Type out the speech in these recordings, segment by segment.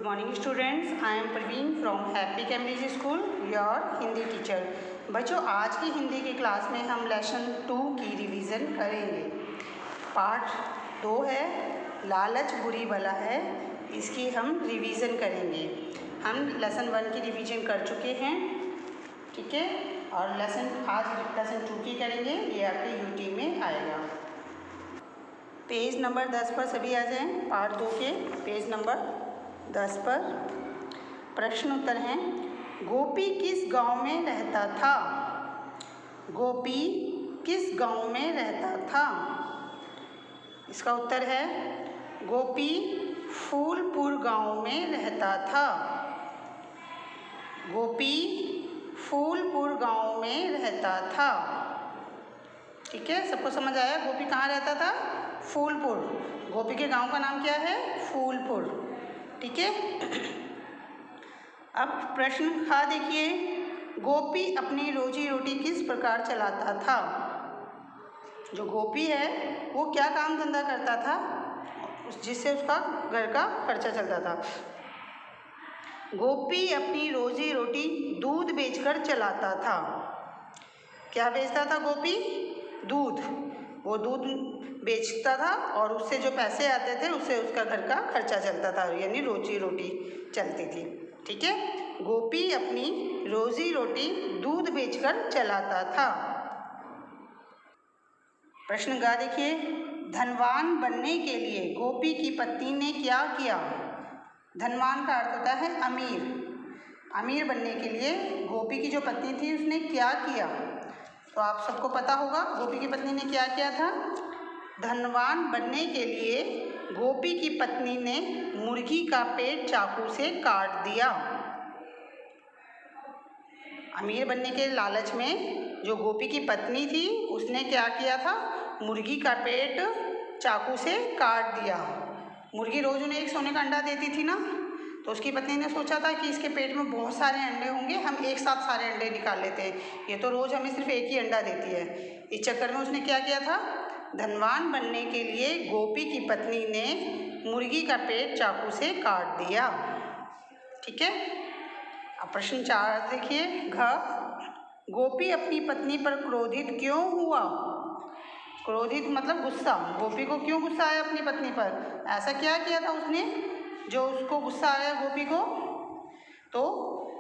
morning students, I am Praveen from Happy Cambridge School, your Hindi teacher. बच्चों, आज की हिंदी की क्लास में हम लेसन 2 की रिवीजन करेंगे। पार्ट 2 है लालच बुरी बला है, इसकी हम रिवीजन करेंगे। हम लेसन 1 की रिवीजन कर चुके हैं, ठीक है, और आज लेसन 2 की करेंगे। ये आपके यूटी में आएगा। पेज नंबर 10 पर सभी आ जाएं। पार्ट 2 के पेज नंबर 10 पर प्रश्न उत्तर हैं। गोपी किस गांव में रहता था? गोपी किस गांव में रहता था? इसका उत्तर है गोपी फूलपुर गांव में रहता था। गोपी फूलपुर गांव में रहता था। ठीक है, सबको समझ आया? गोपी कहाँ रहता था? फूलपुर। गोपी के गांव का नाम क्या है? फूलपुर। ठीक है। अब प्रश्न खा देखिए, गोपी अपनी रोजी रोटी किस प्रकार चलाता था? जो गोपी है वो क्या काम धंधा करता था जिससे उसका घर का खर्चा चलता था? गोपी अपनी रोजी रोटी दूध बेचकर चलाता था। क्या बेचता था गोपी? दूध। वो दूध बेचता था और उससे जो पैसे आते थे उससे उसका घर का खर्चा चलता था, यानी रोजी रोटी चलती थी। ठीक है, गोपी अपनी रोजी रोटी दूध बेचकर चलाता था। प्रश्न गा देखिए, धनवान बनने के लिए गोपी की पत्नी ने क्या किया? धनवान का अर्थ होता है अमीर। अमीर बनने के लिए गोपी की जो पत्नी थी उसने क्या किया? तो आप सबको पता होगा गोपी की पत्नी ने क्या किया था। धनवान बनने के लिए गोपी की पत्नी ने मुर्गी का पेट चाकू से काट दिया। अमीर बनने के लालच में जो गोपी की पत्नी थी उसने क्या किया था? मुर्गी का पेट चाकू से काट दिया। मुर्गी रोज उन्हें एक सोने का अंडा देती थी ना, तो उसकी पत्नी ने सोचा था कि इसके पेट में बहुत सारे अंडे होंगे, हम एक साथ सारे अंडे निकाल लेते हैं, ये तो रोज़ हमें सिर्फ एक ही अंडा देती है। इस चक्कर में उसने क्या किया था? धनवान बनने के लिए गोपी की पत्नी ने मुर्गी का पेट चाकू से काट दिया। ठीक है। अब प्रश्न 4 देखिए, घ, गोपी अपनी पत्नी पर क्रोधित क्यों हुआ? क्रोधित मतलब गुस्सा। गोपी को क्यों गुस्सा आया अपनी पत्नी पर? ऐसा क्या किया था उसने जो उसको गुस्सा आया गोपी को? तो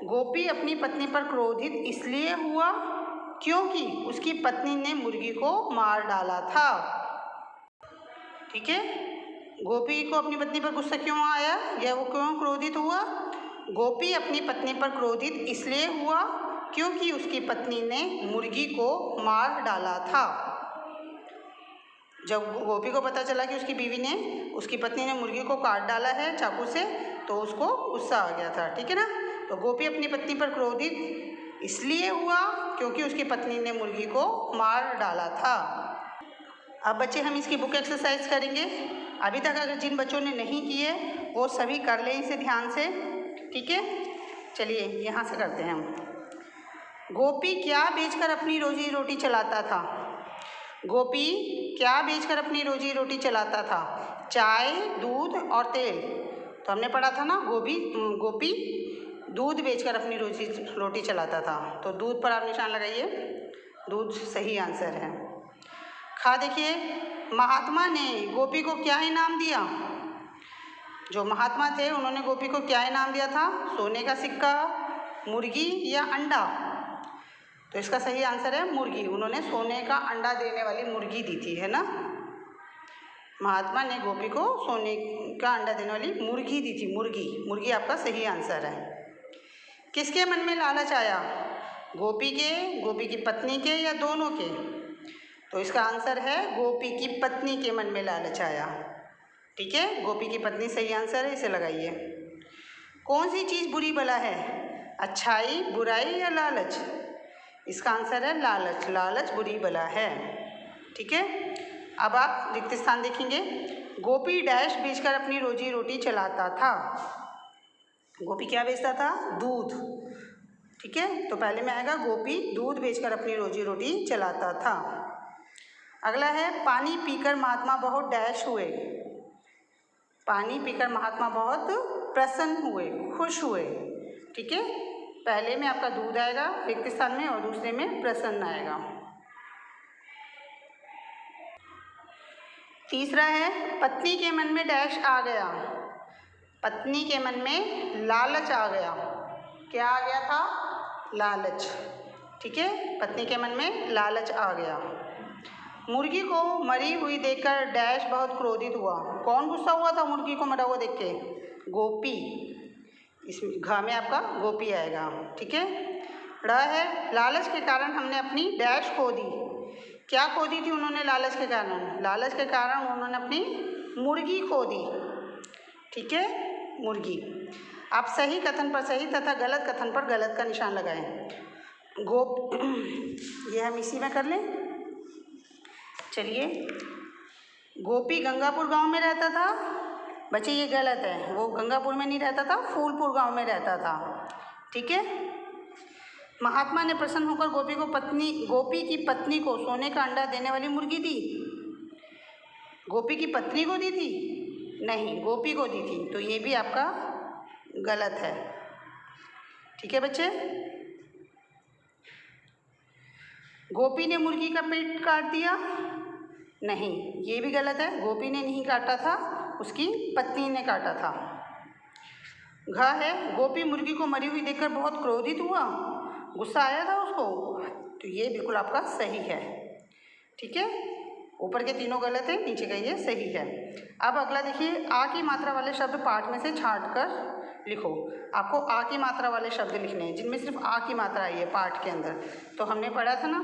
गोपी अपनी पत्नी पर क्रोधित इसलिए हुआ क्योंकि उसकी पत्नी ने मुर्गी को मार डाला था। ठीक है, गोपी को अपनी पत्नी पर गुस्सा क्यों आया या वो क्यों क्रोधित हुआ? गोपी अपनी पत्नी पर क्रोधित इसलिए हुआ क्योंकि उसकी पत्नी ने मुर्गी को मार डाला था। जब गोपी को पता चला कि उसकी बीवी ने, उसकी पत्नी ने मुर्गी को काट डाला है चाकू से, तो उसको गुस्सा आ गया था। ठीक है ना। तो गोपी अपनी पत्नी पर क्रोधित इसलिए हुआ क्योंकि उसकी पत्नी ने मुर्गी को मार डाला था। अब बच्चे हम इसकी बुक एक्सरसाइज करेंगे। अभी तक अगर जिन बच्चों ने नहीं की है वो सभी कर लें इसे ध्यान से। ठीक है, चलिए यहाँ से करते हैं हम। गोपी क्या बेचकर अपनी रोजी रोटी चलाता था? गोपी क्या बेचकर अपनी रोजी रोटी चलाता था? चाय, दूध और तेल। तो हमने पढ़ा था ना, गोपी दूध बेचकर अपनी रोजी रोटी चलाता था। तो दूध पर आप निशान लगाइए, दूध सही आंसर है। खा देखिए, महात्मा ने गोपी को क्या इनाम दिया? जो महात्मा थे उन्होंने गोपी को क्या इनाम दिया था? सोने का सिक्का, मुर्गी या अंडा? तो इसका सही आंसर है मुर्गी। उन्होंने सोने का अंडा देने वाली मुर्गी दी थी, है ना। महात्मा ने गोपी को सोने का अंडा देने वाली मुर्गी दी थी। मुर्गी आपका सही आंसर है। किसके मन में लालच आया? गोपी के, गोपी की पत्नी के या दोनों के? तो इसका आंसर है गोपी की पत्नी के मन में लालच आया। ठीक है, गोपी की पत्नी सही आंसर है, इसे लगाइए। कौन सी चीज़ बुरी बला है? अच्छाई, बुराई या लालच? इसका आंसर है लालच। लालच बुरी बला है। ठीक है। अब आप रिक्त स्थान देखेंगे। गोपी डैश बेचकर अपनी रोजी रोटी चलाता था। गोपी क्या बेचता था? दूध। ठीक है, तो पहले में आएगा गोपी दूध बेचकर अपनी रोजी रोटी चलाता था। अगला है, पानी पीकर महात्मा बहुत डैश हुए। पानी पीकर महात्मा बहुत प्रसन्न हुए, खुश हुए। ठीक है, पहले में आपका दूध आएगा रिक्त स्थान में और दूसरे में प्रसन्न आएगा। तीसरा है पत्नी के मन में डैश आ गया। पत्नी के मन में लालच आ गया। क्या आ गया था? लालच। ठीक है, पत्नी के मन में लालच आ गया। मुर्गी को मरी हुई देखकर डैश बहुत क्रोधित हुआ। कौन गुस्सा हुआ था मुर्गी को मरा हुआ देख के? गोपी। इसमें घ में आपका गोपी आएगा। ठीक है, ड़ है लालच के कारण हमने अपनी डैश खो दी। क्या खो दी थी उन्होंने लालच के कारण? लालच के कारण उन्होंने अपनी मुर्गी खो दी। ठीक है, मुर्गी। आप सही कथन पर सही तथा गलत कथन पर गलत का निशान लगाएं। ये हम इसी में कर लें। चलिए, गोपी गंगापुर गांव में रहता था। बच्चे ये गलत है, वो गंगापुर में नहीं रहता था, फूलपुर गांव में रहता था। ठीक है, महात्मा ने प्रसन्न होकर गोपी की पत्नी को सोने का अंडा देने वाली मुर्गी दी। गोपी की पत्नी को दी थी? नहीं, गोपी को दी थी। तो ये भी आपका गलत है। ठीक है बच्चे, गोपी ने मुर्गी का पेट काट दिया? नहीं, ये भी गलत है। गोपी ने नहीं काटा था, उसकी पत्नी ने काटा था। घ है गोपी मुर्गी को मरी हुई देखकर बहुत क्रोधित हुआ, गुस्सा आया था उसको। तो ये बिल्कुल आपका सही है। ठीक है, ऊपर के तीनों गलत है, नीचे का ये सही है। अब अगला देखिए, आ की मात्रा वाले शब्द पाठ में से छांट कर लिखो। आपको आ की मात्रा वाले शब्द लिखने हैं जिनमें सिर्फ आ की मात्रा आई है पाठ के अंदर। तो हमने पढ़ा था ना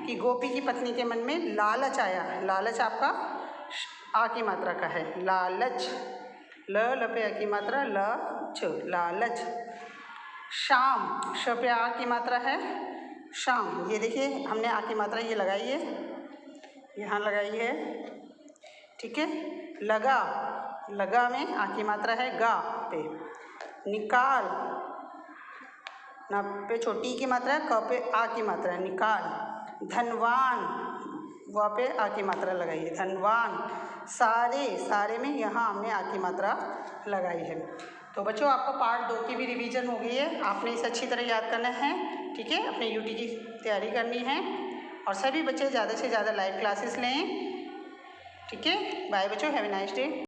कि गोपी की पत्नी के मन में लालच आया। लालच आपका आ की मात्रा का है, लालच। ल पे आ की मात्रा ल छ, लालच। शाम, श पे आ की मात्रा है, शाम। ये देखिए हमने आ की मात्रा ये लगाई है, यहाँ लगाई है। ठीक है, लगा, लगा में आ की मात्रा है गा पे। निकाल, ना पे छोटी की मात्रा है, क पे आ की मात्रा है, निकाल। धनवान, वहाँ पे आ की मात्रा लगाई है, धनवान। सारे, सारे में यहाँ हमने आ की मात्रा लगाई है। तो बच्चों आपका पार्ट 2 की भी रिवीजन हो गई है। आपने इसे अच्छी तरह याद करना है। ठीक है, अपने यूटी की तैयारी करनी है और सभी बच्चे ज़्यादा से ज़्यादा लाइव क्लासेस लें। ठीक है, बाय बच्चों, हैव ए नाइस डे।